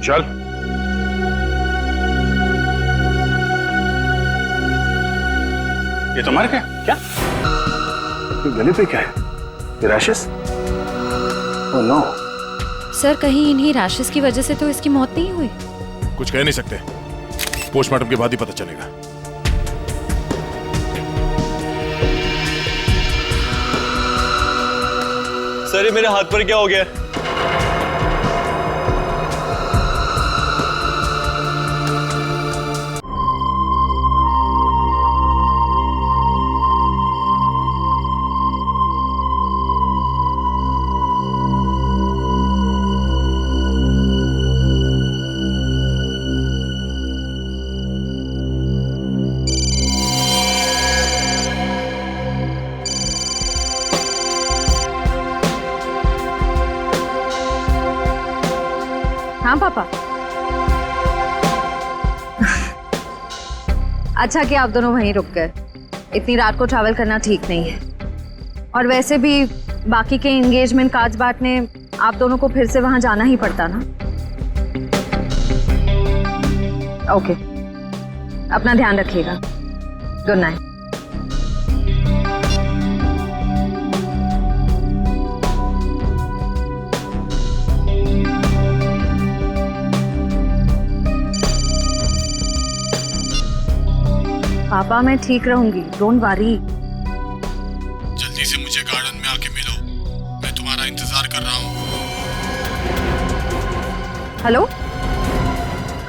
चल। ये तो मर गया क्या? गले पे क्या है? रैशेस? Oh no. सर कहीं इन्हीं रैशेस की वजह से तो इसकी मौत नहीं हुई? कुछ कह नहीं सकते, पोस्टमार्टम के बाद ही पता चलेगा। सर ये मेरे हाथ पर क्या हो गया? हाँ पापा। अच्छा कि आप दोनों वहीं रुक गए, इतनी रात को ट्रैवल करना ठीक नहीं है। और वैसे भी बाकी के एंगेजमेंट कार्ड्स बांटने आप दोनों को फिर से वहां जाना ही पड़ता ना। ओके, अपना ध्यान रखिएगा। Good night. पापा मैं ठीक रहूंगी, डोंट वरी। जल्दी से मुझे गार्डन में आके मिलो, मैं तुम्हारा इंतजार कर रहा हूँ। Hello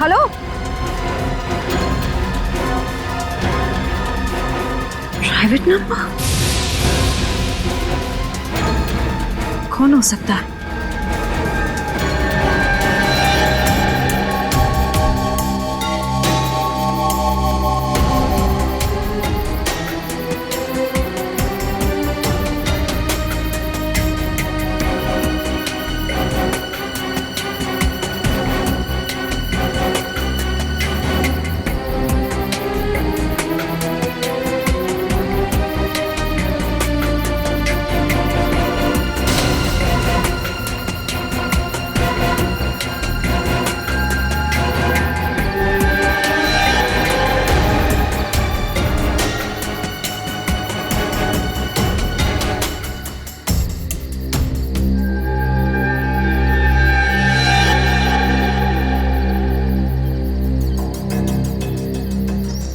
hello, private number? कौन हो सकता है?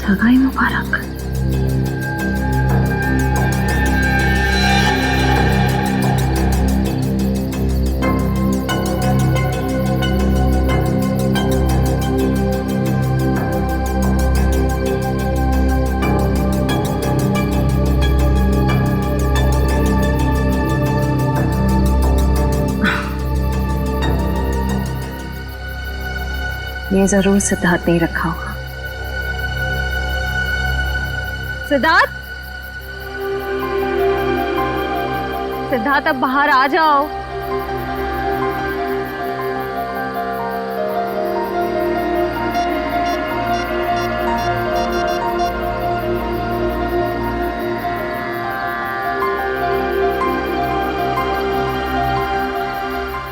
सगाई मुबारक। ये जरूर सिद्धार्थ नहीं रखा होगा। सिद्धार्थ, सिद्धार्थ अब बाहर आ जाओ।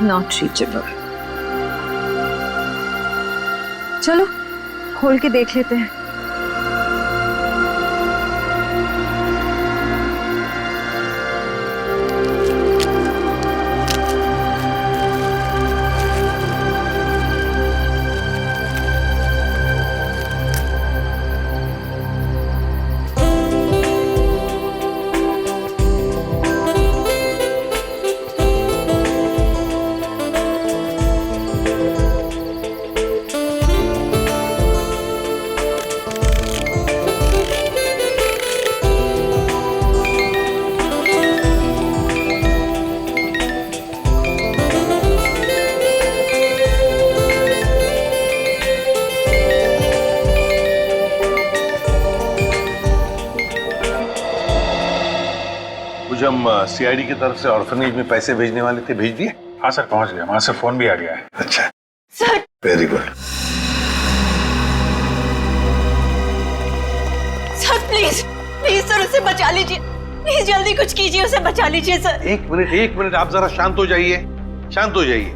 Not reachable. चलो खोल के देख लेते हैं। हम सीआईडी की तरफ से ऑर्फनेज में पैसे भेजने वाले थे, भेज दिए? हाँ सर, पहुंच गया, वहां से फोन भी आ गया है। अच्छा sir, very good. Sir please please sir उसे बचा लीजिए, प्लीज जल्दी कुछ कीजिए, उसे बचा लीजिए सर। एक मिनट आप जरा शांत हो जाइए, शांत हो जाइए।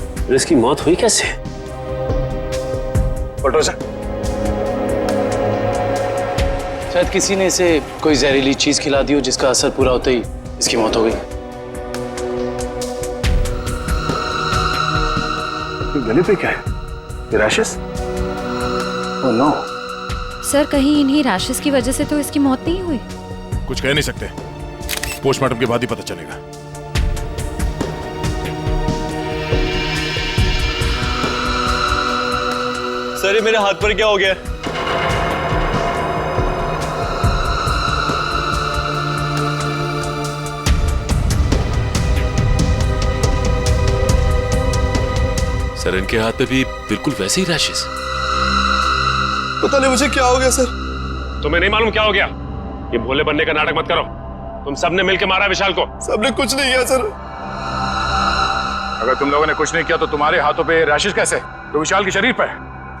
और इसकी मौत हुई कैसे? बुलडोजर। शायद किसी ने इसे कोई जहरीली चीज खिला दी हो, जिसका असर पूरा होते ही इसकी मौत हो गई। गले पे क्या है? ये रैशेस? Oh no. सर कहीं इन्हीं रैशेस की वजह से तो इसकी मौत नहीं हुई? कुछ कह नहीं सकते, पोस्टमार्टम के बाद ही पता चलेगा। सर ये मेरे हाथ पर क्या हो गया? सर इनके हाथ पे भी बिल्कुल वैसे ही रैशेस। पता नहीं मुझे क्या हो गया सर। तुम्हें नहीं मालूम क्या हो गया? ये भोले बनने का नाटक मत करो। तुम सबने मिलकर मारा विशाल को। सबने कुछ नहीं किया सर। अगर तुम लोगों ने कुछ नहीं किया तो तुम्हारे हाथों पे रैशेस कैसे? तो विशाल के शरीर पर।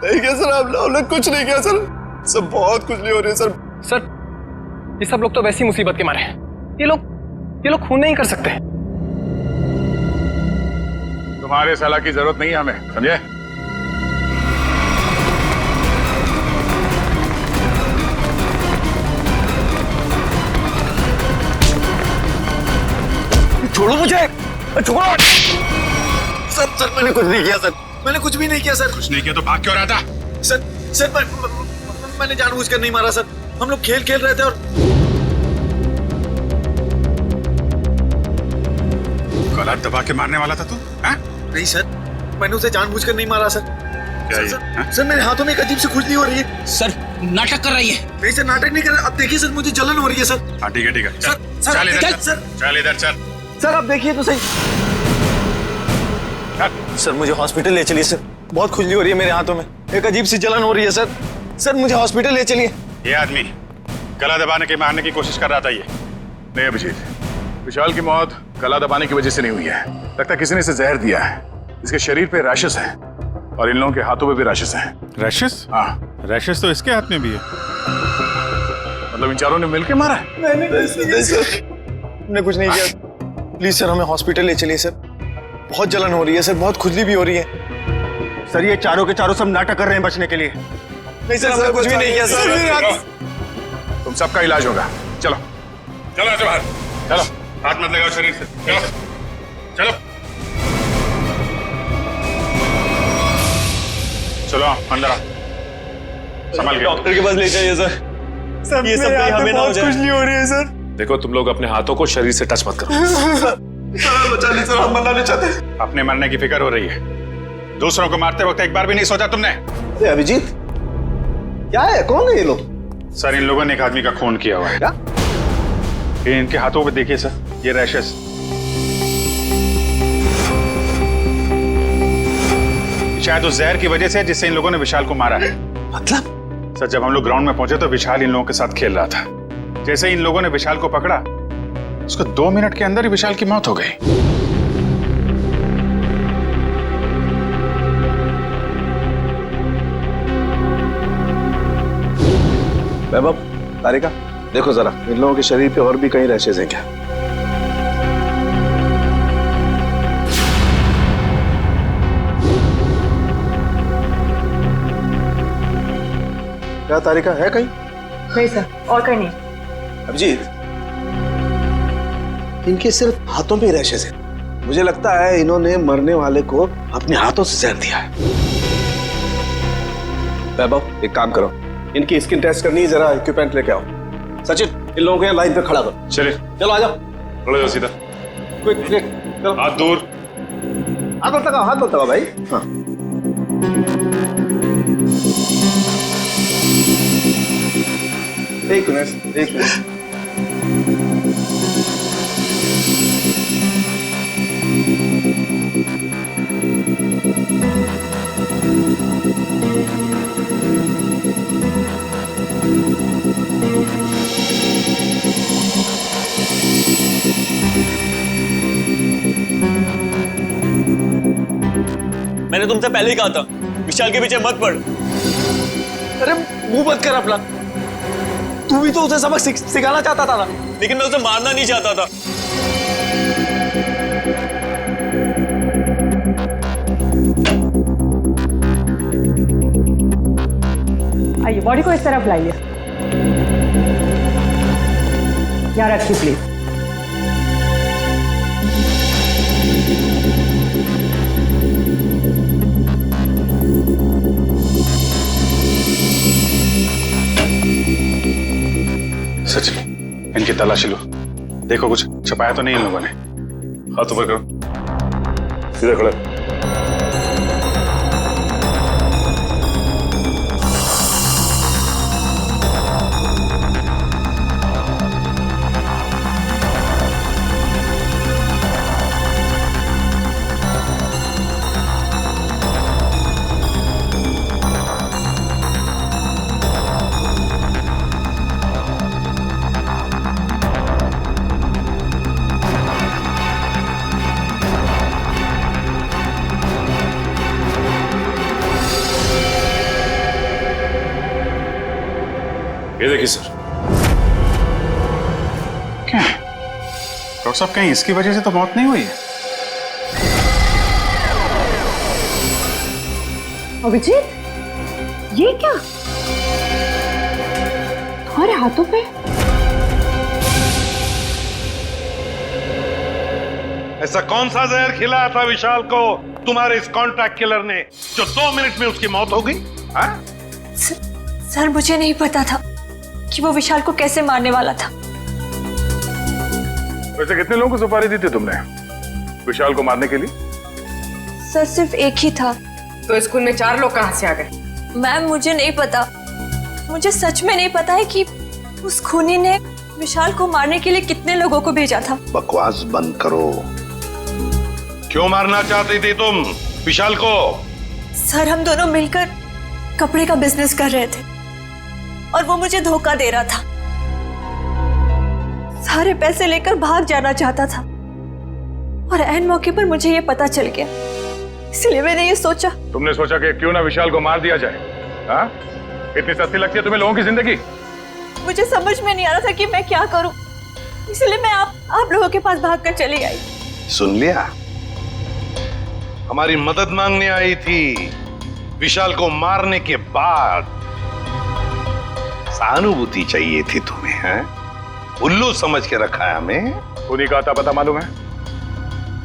नहीं किया सर, हमने कुछ नहीं किया सर। सब बहुत खुजली हो रही है सर। सर ये सब लोग तो वैसी मुसीबत के मारे हैं। ये लोग खून नहीं कर सकते। तुम्हारे सलाह की जरूरत नहीं है हमें, समझे? छोड़ो मुझे, छोड़ो। सर मैंने कुछ नहीं किया सर। मैंने कुछ भी नहीं किया सर। कुछ नहीं किया तो भाग क्यों रहा था? सर मैंने जानबूझकर नहीं मारा सर। हम लोग खेल रहे थे और गला दबा के मारने वाला था तू? नहीं सर, मैंने उसे जानबूझकर नहीं मारा सर। सर मेरे हाथों में एक अजीब सी खुजली हो रही है। सर नाटक कर रही है। नहीं सर, नाटक नहीं कर रहा। अब देखिए सर, मुझे जलन हो रही है सर। हाँ ठीक है सर चल इधर सर चल इधर चल। सर आप देखिए तो सही। सर मुझे हॉस्पिटल ले चलिए सर। बहुत खुजली हो रही है मेरे हाथों में। एक अजीब सी जलन हो रही है सर। सर मुझे हॉस्पिटल ले चलिए। ये आदमी गला दबाने के मारने की कोशिश कर रहा था। ये नहीं अभिजीत, विशाल की मौत गला दबाने की वजह से नहीं हुई है। लगता है किसी ने इसे जहर दिया है। इसके शरीर पे रैशेस हैं और इन लोगों के हाथों पे भी रैशेस हैं। रैशेस? हाँ, रैशेस तो इसके हाथ में भी है। मतलब इन चारों ने मिलकर मारा है? नहीं सर, हमने कुछ नहीं किया। प्लीज सर हमें हॉस्पिटल ले चलिए सर। बहुत जलन हो रही है सर, बहुत खुजली भी हो रही है। सर ये चारों के चारों सब नाटक कर रहे हैं बचने के लिए। नहीं सर, हमने कुछ भी नहीं किया सर। तुम सबका इलाज होगा। चलो चलो बाहर चलो। हाथ मत लगाओ शरीर से। चलो चलो चलो अंदर आ। संभाल के डॉक्टर के पास ले जाइए सर। सर ये सब कहीं हमें ना हो जाए। खुजली हो रही है सर। देखो तुम लोग अपने हाथों को शरीर से टच मत करो। सर बचा ली सर, हम मरना नहीं चाहते। अपने मरने की फिक्र हो रही है, दूसरों को मारते वक्त एक बार भी नहीं सोचा तुमने? अभिजीत क्या है? कौन है ये लोग? सर इन लोगों ने एक आदमी का खून किया हुआ है। क्या? ये इनके हाथों पे देखिए सर, ये रैशेस। शायद उस जहर की वजह से जिससे इन लोगों ने विशाल को मारा है। मतलब? सर जब हम लोग ग्राउंड में पहुंचे तो विशाल इन लोगों के साथ खेल रहा था। जैसे ही इन लोगों ने विशाल को पकड़ा, उसको 2 मिनट के अंदर ही विशाल की मौत हो गई। वैभव, तारिका देखो जरा, इन लोगों के शरीर पे और भी कहीं रैशेस हैं क्या? क्या तारिका है कहीं? नहीं सर, और कहीं नहीं। अभिजीत, इनके सिर्फ हाथों पे रैशेस हैं। मुझे लगता है इन्होंने मरने वाले को अपने हाथों से जहर दिया है। वैभव एक काम करो, इनकी स्किन टेस्ट करनी है, जरा इक्विपमेंट लेके आओ। सचिन इन लोगों को यहाँ लाइन पे खड़ा करो। चलिए चलो आ जाओ। खड़े जाओ सीधा। क्विक क्विक चलो। हाथ दूर। हाथ मत लगाओ, हाथ मत लगाओ भाई। हाँ एक मिनट एक मिनट। मैंने तुमसे पहले ही कहा था विशाल के पीछे मत पड़। अरे मुंह बंद कर अपना। तू भी तो उसे सबक सिखाना चाहता था ना। लेकिन मैं उसे मारना नहीं चाहता था। दिखाइए, बॉडी को इस तरफ लाइए। यहाँ रखिए प्लीज। सचिन, इनकी तलाशी लो, देखो कुछ छुपाया तो नहीं इन लोगों ने। हाथ ऊपर करो, सीधा खड़े। ये देखिए सर। क्या डॉक्टर साहब, कहीं इसकी वजह से तो मौत नहीं हुई है? अभिजीत, ये क्या तुम्हारे हाथों पे? ऐसा कौन सा जहर खिलाया था विशाल को तुम्हारे इस कॉन्ट्रैक्ट किलर ने जो 2 मिनट में उसकी मौत हो गई? सर मुझे नहीं पता था कि वो विशाल को कैसे मारने वाला था। वैसे कितने लोगों को सुपारी दी थी तुमने विशाल को मारने के लिए? सर सिर्फ एक ही था। तो स्कूल में 4 लोग कहाँ से आ गए? मैम मुझे नहीं पता, मुझे सच में नहीं पता है कि उस खूनी ने विशाल को मारने के लिए कितने लोगों को भेजा था। बकवास बंद करो। क्यों मारना चाहती थी तुम विशाल को? सर हम दोनों मिलकर कपड़े का बिजनेस कर रहे थे और वो मुझे धोखा दे रहा था। सारे पैसे लेकर भाग जाना चाहता था और ऐन मौके पर मुझे ये पता चल गया, इसलिए मैंने ये सोचा। तुमने सोचा कि क्यों ना विशाल को मार दिया जाए? हाँ? इतनी सस्ती लगती है तुम्हें लोगों की जिंदगी? मुझे समझ में नहीं आ रहा था कि मैं क्या करूं, इसलिए मैं आप लोगों के पास भागकर चली आई। सुन लिया, हमारी मदद मांगने आई थी। विशाल को मारने के बाद सहानुभूति चाहिए थी तुम्हें, हैं? उल्लू समझ के रखा है हमें। उन्हीं का आता पता मालूम है?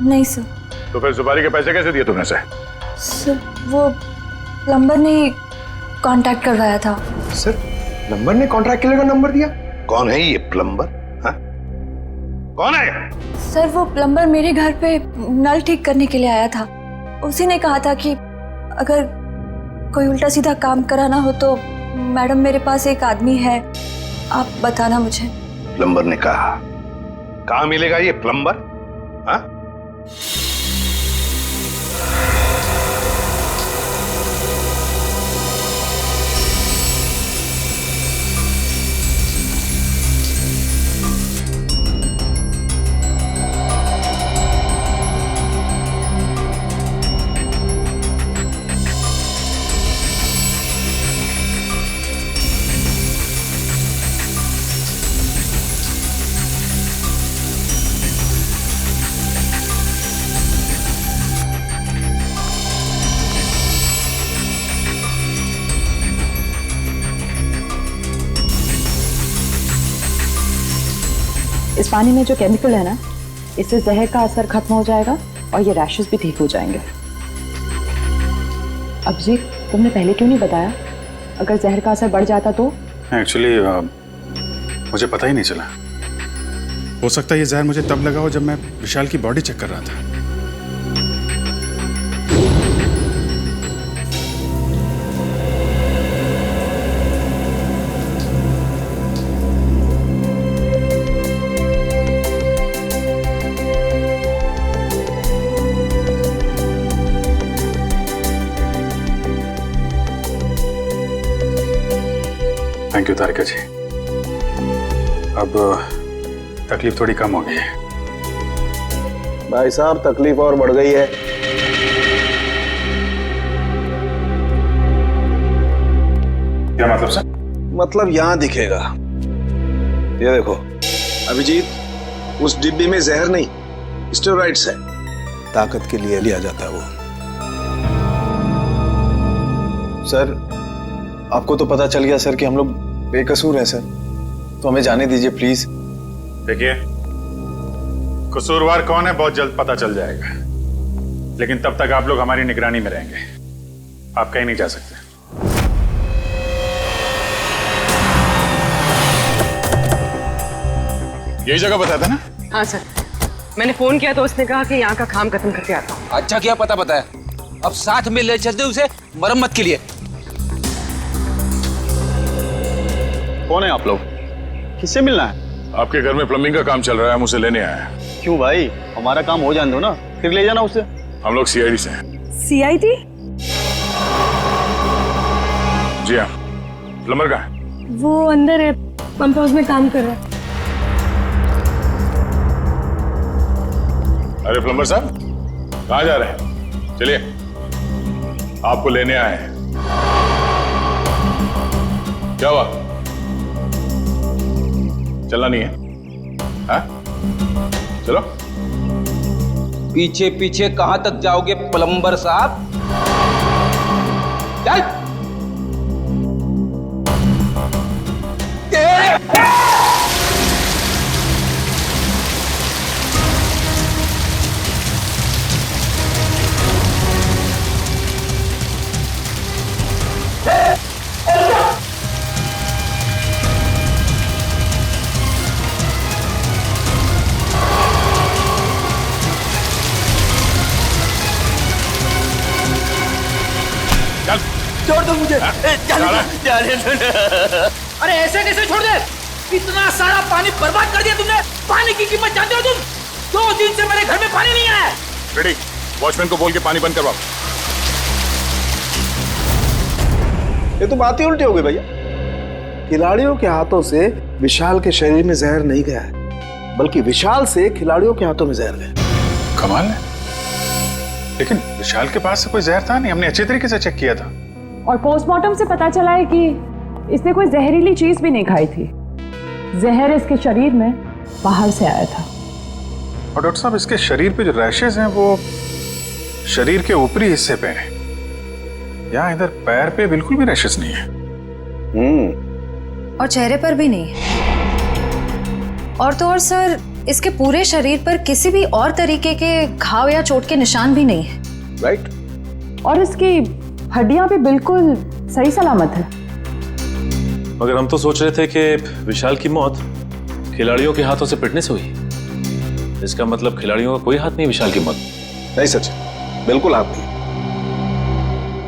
नहीं सर। तो फिर सुपारी के पैसे कैसे दिए तुमने से? सर वो प्लम्बर ने कांटेक्ट करवाया था। सर प्लम्बर ने कॉन्ट्रैक्ट किलर का नंबर दिया? कौन है ये प्लम्बर? हाँ? कौन है? सर वो प्लम्बर मेरे घर पे नल ठीक करने के लिए आया था। उसी ने कहा था कि अगर कोई उल्टा सीधा काम कराना हो तो मैडम मेरे पास एक आदमी है, आप बताना मुझे। प्लम्बर ने कहा? कहाँ मिलेगा ये प्लम्बर? हाँ? इस पानी में जो केमिकल है ना, इससे जहर का असर खत्म हो जाएगा और ये रैशेस भी ठीक हो जाएंगे। अभिजीत, तुमने पहले क्यों नहीं बताया? अगर जहर का असर बढ़ जाता तो? एक्चुअली मुझे पता ही नहीं चला। हो सकता है ये जहर मुझे तब लगा हो जब मैं विशाल की बॉडी चेक कर रहा था। थैंक यू तारिका जी, अब तकलीफ थोड़ी कम हो गई है। भाई साहब तकलीफ और बढ़ गई है। क्या मतलब सर? मतलब यहाँ दिखेगा, ये देखो अभिजीत, उस डिब्बी में जहर नहीं स्टेरॉइड्स है, ताकत के लिए लिया जाता है वो। सर आपको तो पता चल गया सर कि हम लोग बेकसूर हैं सर, तो हमें जाने दीजिए प्लीज। देखिए, कसूरवार कौन है बहुत जल्द पता चल जाएगा, लेकिन तब तक आप लोग हमारी निगरानी में रहेंगे। आप कहीं नहीं जा सकते। यही जगह बताया था ना? हाँ सर, मैंने फोन किया तो उसने कहा कि यहाँ का काम खत्म करके आता हूँ। अच्छा किया पता बताया, अब साथ में ले चलते उसे मरम्मत के लिए। कौन है आप लोग? किससे मिलना है? आपके घर में प्लम्बिंग का काम चल रहा है, हम उसे लेने आए हैं। क्यों भाई, हमारा काम हो जाने दो ना, फिर ले जाना उसे। हम लोग सीआईडी से हैं। सीआईडी? जी हाँ। प्लम्बर कहाँ है? वो अंदर है, पंप हाउस में काम कर रहा है। अरे प्लम्बर साहब, कहाँ जा रहे हैं? चलिए, आपको लेने आए हैं। क्या हुआ? चलना नहीं है? हाँ? चलो। पीछे पीछे कहां तक जाओगे प्लम्बर साहब? चल। छोड़ दो मुझे। जाने दो। अरे ऐसे कैसे छोड़ दे? इतना सारा पानी बर्बाद कर दिया तुमने। पानी की कीमत जानते हो तुम? 2 दिन से मेरे घर में पानी नहीं आया। रेडी, वॉचमैन को बोल के पानी बंद करवाओ। ये तो बात ही उल्टी हो गई भैया। खिलाड़ियों के हाथों से विशाल के शरीर में जहर नहीं गया है, बल्कि विशाल से खिलाड़ियों के हाथों में जहर गया। कमाल है, लेकिन विशाल के पास से कोई जहर था नहीं, हमने अच्छे तरीके से चेक किया था। और पोस्टमार्टम से पता चला है कि इसने कोई जहरीली चीज भी नहीं खाई थी। जहर इसके शरीर में बाहर से आया था। और डॉक्टर साहब, इसके शरीर पे जो रैशेज हैं वो शरीर के ऊपरी हिस्से पे हैं। यहाँ इधर पैर पे बिल्कुल भी रैशेज नहीं है। और चेहरे पर भी नहीं है। और तो और सर, इसके पूरे शरीर पर किसी भी और तरीके के घाव या चोट के निशान भी नहीं है। राइट। और इसकी हड्डियां भी बिल्कुल सही सलामत है। मगर हम तो सोच रहे थे कि विशाल की मौत खिलाड़ियों के हाथों से पिटने से हुई। इसका मतलब खिलाड़ियों का कोई हाथ नहीं विशाल की मौत। नहीं सच, बिल्कुल हाथ नहीं।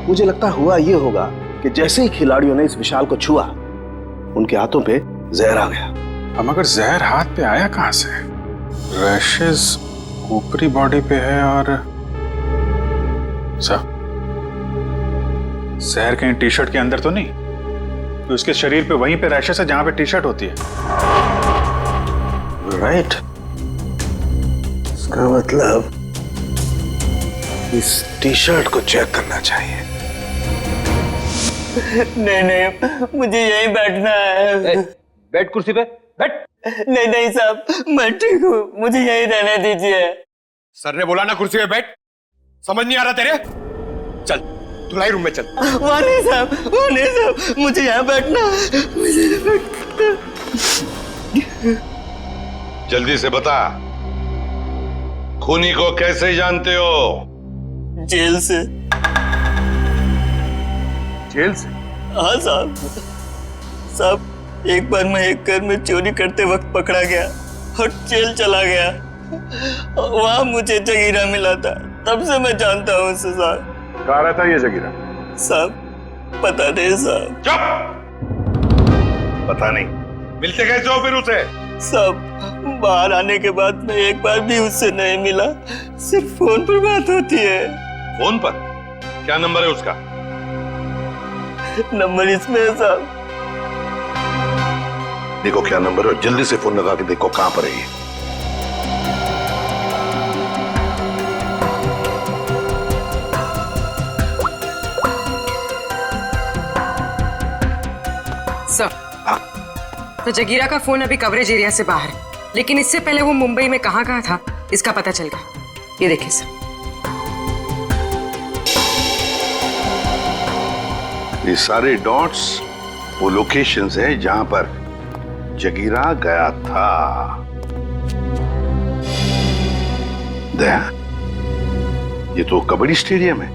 मुझे लगता हुआ ये होगा कि जैसे ही खिलाड़ियों ने इस विशाल को छुआ, उनके हाथों पे जहर आ गया। अब मगर जहर हाथ पे आया कहां से? रैशेज ऊपरी बॉडी पे है और जहर कहीं टी शर्ट के अंदर तो नहीं? तो उसके शरीर पे वहीं पे रैशेज है जहां पे टी शर्ट होती है। राइट। इसका मतलब इस टी शर्ट को चेक करना चाहिए। नहीं, मुझे यहीं बैठना है। बैठ कुर्सी पे, बैठ। नहीं साहब, मैं ठीक हूँ, मुझे यहीं रहने दीजिए। सर ने बोला ना कुर्सी पे बैठ। समझ नहीं आ रहा तेरे? चल धुलाई रूम में चल। वो नहीं साहब, मुझे यहाँ बैठना है। मुझे यहाँ बैठना। जल्दी से बता, खूनी को कैसे जानते हो? जेल से। जेल से? हाँ साहब, एक बार मैं एक घर में चोरी करते वक्त पकड़ा गया और जेल चला गया। वहां मुझे जगीरा मिला था, तब से मैं जानता हूँ उसे साहब। कहाँ रहता है ये जगीरा? साहब पता नहीं साहब। चुप! पता नहीं, मिलते कैसे हो फिर उसे? साहब बाहर आने के बाद मैं एक बार भी उससे नहीं मिला, सिर्फ फोन पर बात होती है। फोन पर? क्या नंबर है उसका? नंबर इसमें है साहब। देखो क्या नंबर है, जल्दी से फोन लगा के देखो कहां पर है ये। सर, तो जगीरा का फोन अभी कवरेज एरिया से बाहर है, लेकिन इससे पहले वो मुंबई में कहाँ था इसका पता चल गया। ये देखिए सर। ये सारे डॉट्स वो लोकेशंस हैं जहां पर जगीरा गया था। दया, ये तो कबड्डी स्टेडियम है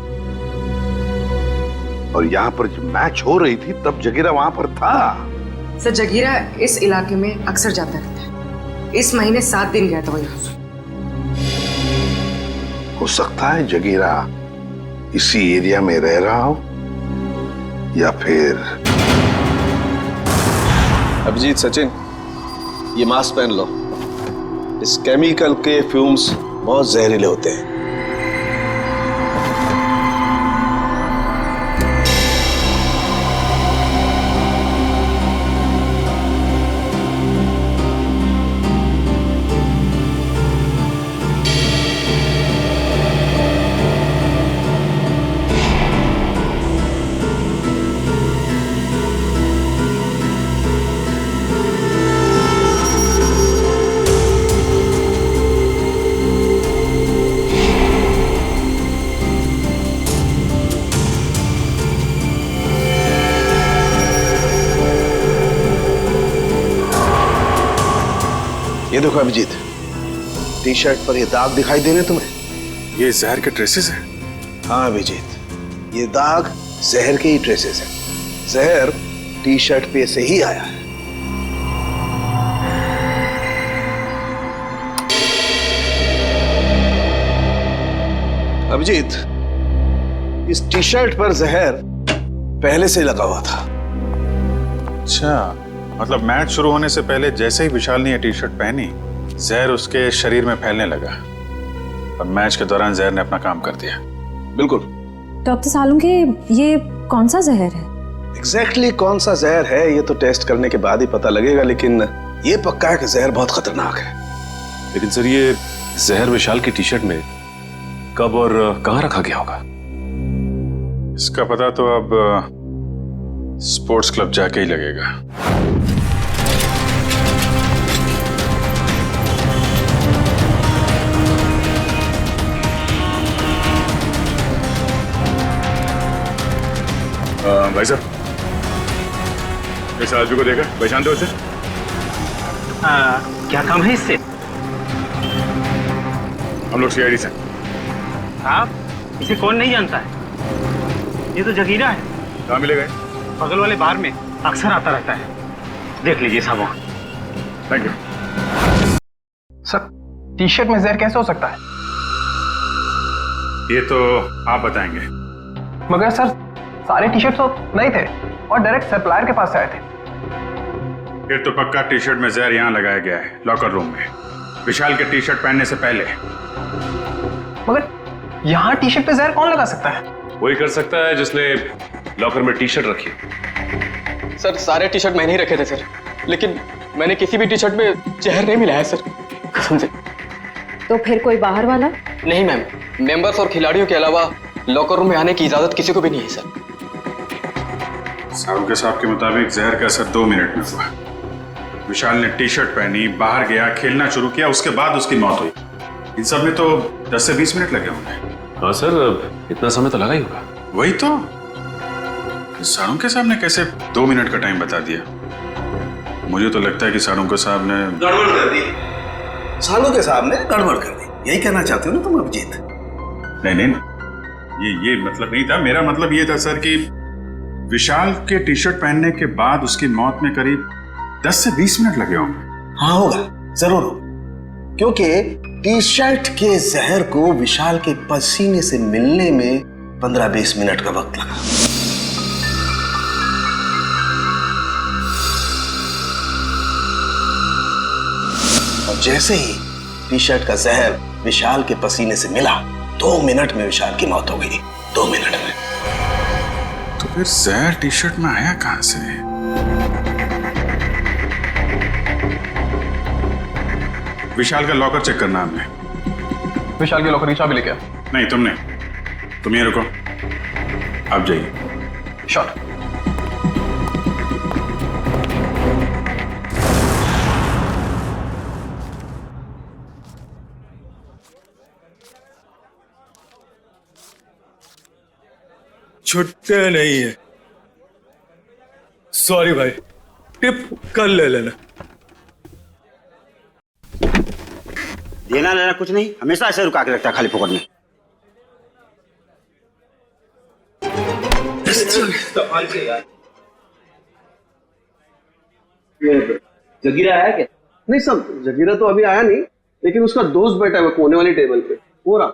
और यहाँ पर जब मैच हो रही थी तब जगीरा वहां पर था। सर जगीरा इस इलाके में अक्सर जाता रहता है। इस महीने 7 दिन गया था वो यहाँ। हो सकता है जगीरा इसी एरिया में रह रहा हो या फिर। अभिजीत, सचिन, ये मास्क पहन लो। इस केमिकल के फ्यूम्स बहुत जहरीले होते हैं। ये देखो अभिजीत, टी शर्ट पर ये दाग दिखाई दे रहे तुम्हें? ये जहर के ट्रेसेस हैं? हाँ अभिजीत, ये दाग जहर के ही ट्रेसेस हैं। जहर टी शर्ट पे से ही आया है। अभिजीत, इस टी शर्ट पर जहर पहले से लगा हुआ था। अच्छा, मतलब मैच शुरू होने से पहले जैसे ही विशाल ने ये टी शर्ट पहनी, जहर उसके शरीर में फैलने लगा और मैच के दौरान जहर ने अपना काम कर दिया। बिल्कुल। डॉक्टर सालुंके, ये कौन सा जहर है? एग्जैक्टली कौन सा जहर है ये तो टेस्ट करने के बाद ही पता लगेगा, लेकिन ये पक्का है कि जहर बहुत खतरनाक है। लेकिन सर, ये जहर विशाल की टी शर्ट में कब और कहां रखा गया होगा? इसका पता तो अब स्पोर्ट्स क्लब जाके ही लगेगा। भाई साहब, इस आदमी को देखा, पहचानते हो उसे? क्या काम है इससे? हम लोग सीआईडी से। आप इसे कौन नहीं जानता है? ये तो जगीरा है। कहाँ मिले गए? बगल वाले बार में अक्सर आता रहता है, देख लीजिए साहब। Thank you. Sir, T shirt में जहर कैसे हो सकता है? ये तो आप बताएंगे। मगर सर, सारे टी शर्ट तो नहीं थे और डायरेक्ट सप्लायर के पास से आए थे। फिर तो पक्का टी शर्ट में जहर यहाँ लगाया गया है, लॉकर रूम में, विशाल के टी शर्ट पहनने से पहले। मगर यहाँ टी शर्ट पे जहर कौन लगा सकता है? वही कर सकता है जिसने लॉकर में टी शर्ट रखी। सर, सारे टी शर्ट मैंने ही रखे थे सर, लेकिन मैंने किसी भी टी शर्ट में जहर नहीं मिलाया सर, कसम से। तो फिर कोई बाहर वाला? नहीं मैम, मेंबर्स और खिलाड़ियों के अलावा लॉकर रूम में आने की इजाजत किसी को भी नहीं है सर। साहब के साहब के मुताबिक जहर का असर 2 मिनट में हुआ। विशाल ने टी शर्ट पहनी, बाहर गया, खेलना शुरू किया, उसके बाद उसकी मौत हुई। इन सब में तो 10 से 20 मिनट लगे होंगे। हाँ सर, इतना समय तो लगा ही होगा। वही तो, साळुंके साहब ने कैसे 2 मिनट का टाइम बता दिया? मुझे तो लगता है कि साळुंके साहब ने गड़बड़ कर दी। साळुंके साहब ने गड़बड़ कर दी, यही कहना चाहते हो ना तुम अभिजीत? नहीं, ये मतलब नहीं था। मेरा मतलब ये था सर कि विशाल के टी शर्ट पहनने के बाद उसकी मौत में करीब 10 से 20 मिनट लगे होंगे। हाँ होगा, जरूर होगा, क्योंकि टी शर्ट के जहर को विशाल के पसीने से मिलने में 15-20 मिनट का वक्त लगा। और जैसे ही टी शर्ट का जहर विशाल के पसीने से मिला, 2 मिनट में विशाल की मौत हो गई। 2 मिनट में। तो फिर जहर टी शर्ट में आया कहां से? विशाल का लॉकर चेक करना हमने। विशाल के लॉकर की चाबी लेके आ। नहीं, तुमने। तुम ये रुको, आप जाइए। शॉट। छुट्टे नहीं है, सॉरी भाई, टिप कल ले लेना। देना लेना कुछ नहीं, हमेशा ऐसे रुका के रखता है खाली फोकट में। जगीरा आया क्या? नहीं सब, जगीरा तो अभी आया नहीं, लेकिन उसका दोस्त बैठा है कोने वाली टेबल पे, हो रहा।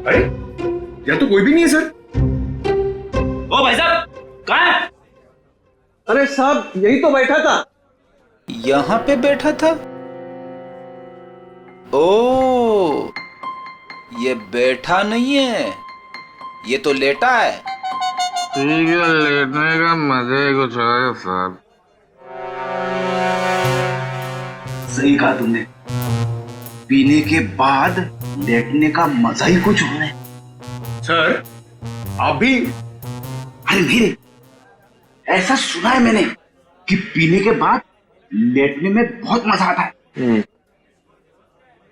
अरे यहाँ तो कोई भी नहीं है सर। ओ भाई साहब, कहाँ है? अरे साहब यही तो बैठा था। यहाँ पे बैठा था? ओ, ये बैठा नहीं है, ये तो लेटा है। ठीक है, लेटने का मजा ही कुछ है साहब। सही कहा तुमने, पीने के बाद लेटने का मजा ही कुछ और है। सर आप भी? अरे नहीं रे, ऐसा सुना है मैंने कि पीने के बाद लेटने में बहुत मजा आता है।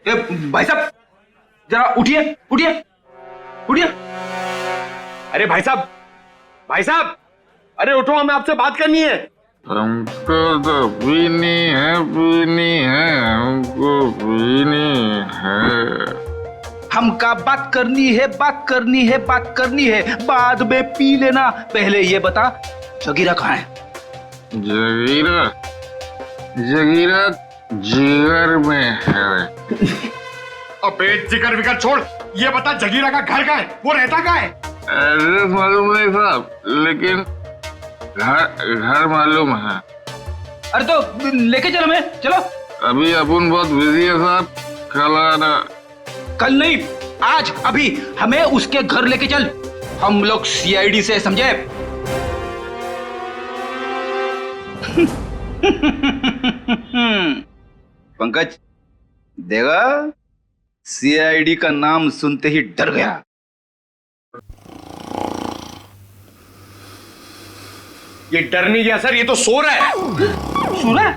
ए, भाई साहब जरा उठिए उठिए उठिए। अरे भाई साहब, भाई साहब, अरे उठो, हमें आपसे बात करनी है। हमको तो पीनी है, हमको पीनी है। हमका बात करनी है, बात करनी है, बात करनी है, बाद में पी लेना। पहले ये बता, जगीरा कहाँ है? जगीरा जगीरा जिगर में है। अबे जिगर विगर छोड़, ये बता जगीरा का घर कहाँ है, वो रहता कहाँ है? एड्रेस मालूम नहीं साहब, लेकिन घर मालूम है। अरे तो लेके चलो, मैं चलो। अभी अपन बहुत बिजी है साहब, कल आना। कल नहीं, आज, अभी हमें उसके घर लेके चल। हम लोग सीआईडी से, समझे? पंकज देगा, सीआईडी का नाम सुनते ही डर गया। ये डर नहीं गया सर, ये तो सो रहा है। सो रहा है?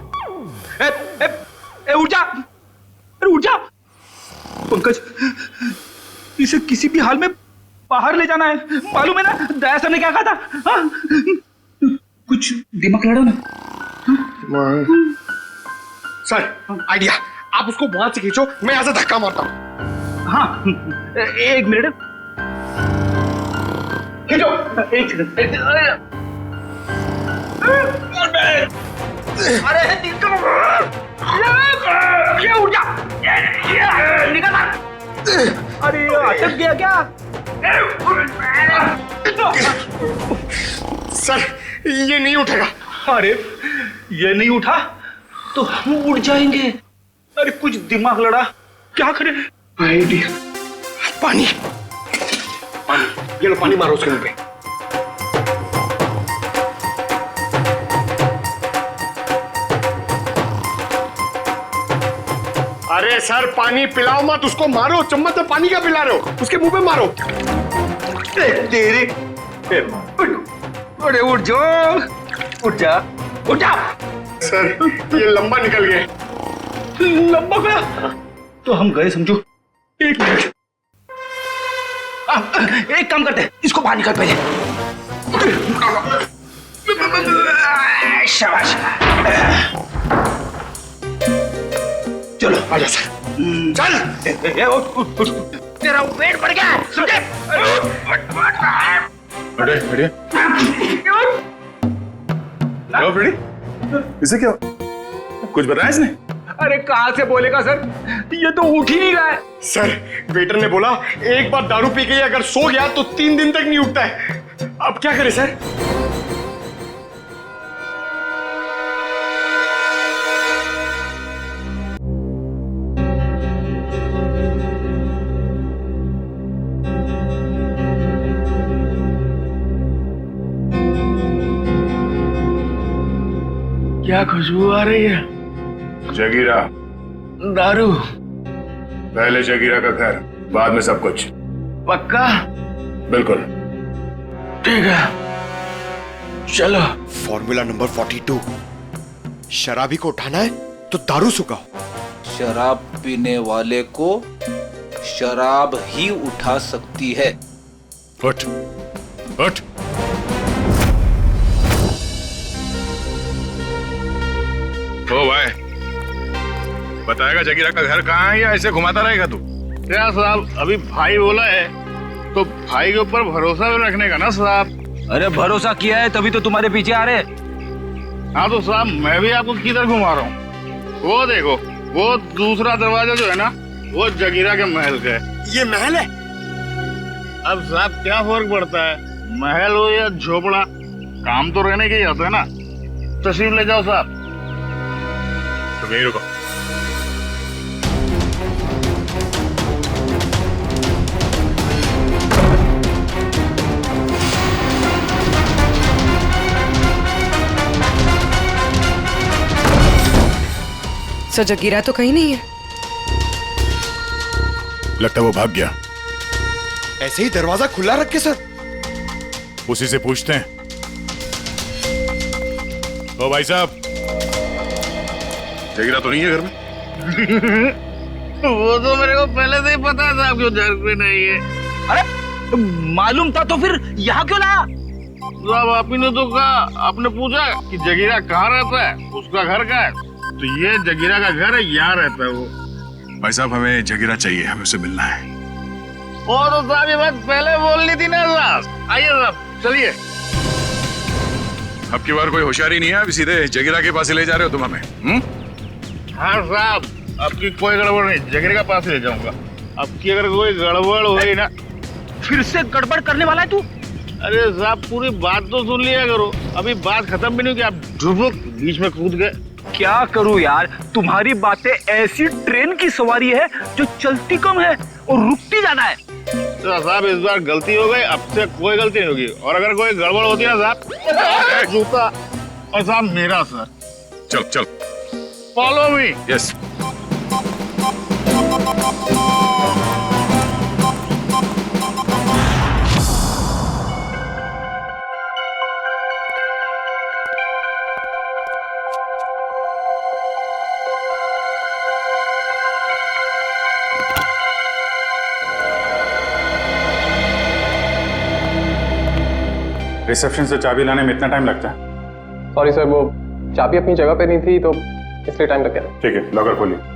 ए, उठ जा, अरे उठ जा। पंकज, इसे किसी भी हाल में बाहर ले जाना है, मालूम है ना दया सर ने क्या कहा था? हाँ? कुछ दिमाग लड़ो ना। सर आइडिया, आप उसको वहां से खींचो, मैं यहां से धक्का मारता हूं। हाँ, एक मिनट, खींचो। एक सेकंड। अरे निकल, ये उठ जा, निकल। अरे अटक गया क्या? सर ये नहीं उठेगा। अरे ये नहीं उठा तो हम उठ जाएंगे। अरे कुछ दिमाग लड़ा, क्या करें? आइडिया, पानी पानी, ये लो पानी मारो उसके मुंह पे। अरे सर पानी पिलाओ मत उसको, मारो, चम्मच से पानी क्या पिला रहे हो, उसके मुंह पे मारो। तेरे अरे उठ जाओ, उठ जा, उठ जा। सर ये लंबा निकल गया। लंबा गया तो हम गए समझो। एक मिनट, एक काम करते हैं, इसको बाहर निकाल पहले। शाबाश, चलो आजा सर, चल। उठ, तेरा वेट बढ़ गया, समझे? बैठे इसे क्या कुछ बताया इसने? अरे कहां से बोलेगा सर, ये तो उठ ही नहीं रहा है। सर वेटर ने बोला एक बार दारू पी के अगर सो गया तो 3 दिन तक नहीं उठता है। अब क्या करें सर? क्या खुशबू आ रही है? जगीरा, दारू। पहले जगीरा का घर, बाद में सब कुछ। पक्का? बिल्कुल। ठीक है, चलो। फॉर्मूला नंबर 42, शराबी को उठाना है तो दारू सुखाओ, शराब पीने वाले को शराब ही उठा सकती है। उठ उठ। ओ भाई, बताएगा जगीरा का घर कहाँ है या ऐसे घुमाता रहेगा तू? क्या साहब, अभी भाई बोला है तो भाई के ऊपर भरोसा भी रखने का ना साहब। अरे भरोसा किया है तभी तो तुम्हारे पीछे आ रहे। हाँ तो साहब मैं भी आपको किधर घुमा रहा हूँ। वो देखो, वो दूसरा दरवाजा जो है ना, वो जगीरा के महल का है। ये महल है? अब साहब क्या फर्क पड़ता है, महल हो या झोपड़ा, काम तो रहने के ही होता है ना। तशरीफ ले जाओ साहब। तो यहीं रुको। सर जगीरा तो कहीं नहीं है। लगता है वो भाग गया। ऐसे ही दरवाजा खुला रखे सर। उसी से पूछते हैं। ओ भाई साहब, जगीरा तो नहीं है घर में? वो तो मेरे को पहले से ही पता था क्यों घर पे नहीं है। अरे मालूम था तो फिर यहाँ क्यों लाया? साहब आप ही ने तो कहा, आपने पूछा कि जगीरा कहाँ रहता है, उसका घर कहाँ है, तो ये जगीरा का घर है, यहाँ रहता है वो। भाई साहब हमें जगीरा चाहिए, हमें उससे मिलना है। ओ तो साहब ये बात पहले बोलनी थी ना साहब। आइए साहब चलिए। अब की बार कोई होशियारी नहीं है, अभी सीधे जगीरा के पास ही ले जा रहे हो तुम हमें? हाँ साहब, आपकी कोई गड़बड़ नहीं, जगीरा के पास ले जाऊंगा। अब की अगर कोई गड़बड़ हुई ना। फिर से गड़बड़ करने वाला है तू? अरे साहब पूरी बात तो सुन लिया करो, अभी बात खत्म भी नहीं हुई कि आप ढुबुक बीच में कूद गए। क्या करूं यार, तुम्हारी बातें ऐसी ट्रेन की सवारी है जो चलती कम है और रुकती ज्यादा है। तो साहब इस बार गलती हो गई, अब से कोई गलती नहीं होगी, और अगर कोई गड़बड़ होती है ना साहब, जूता और साहब मेरा सर। चल चल, फॉलो मी। यस। रिसेप्शन से चाबी लाने में इतना टाइम लगता है? सॉरी सर, वो चाबी अपनी जगह पे नहीं थी तो इसलिए टाइम लग गया। ठीक है, लॉकर खोलिए।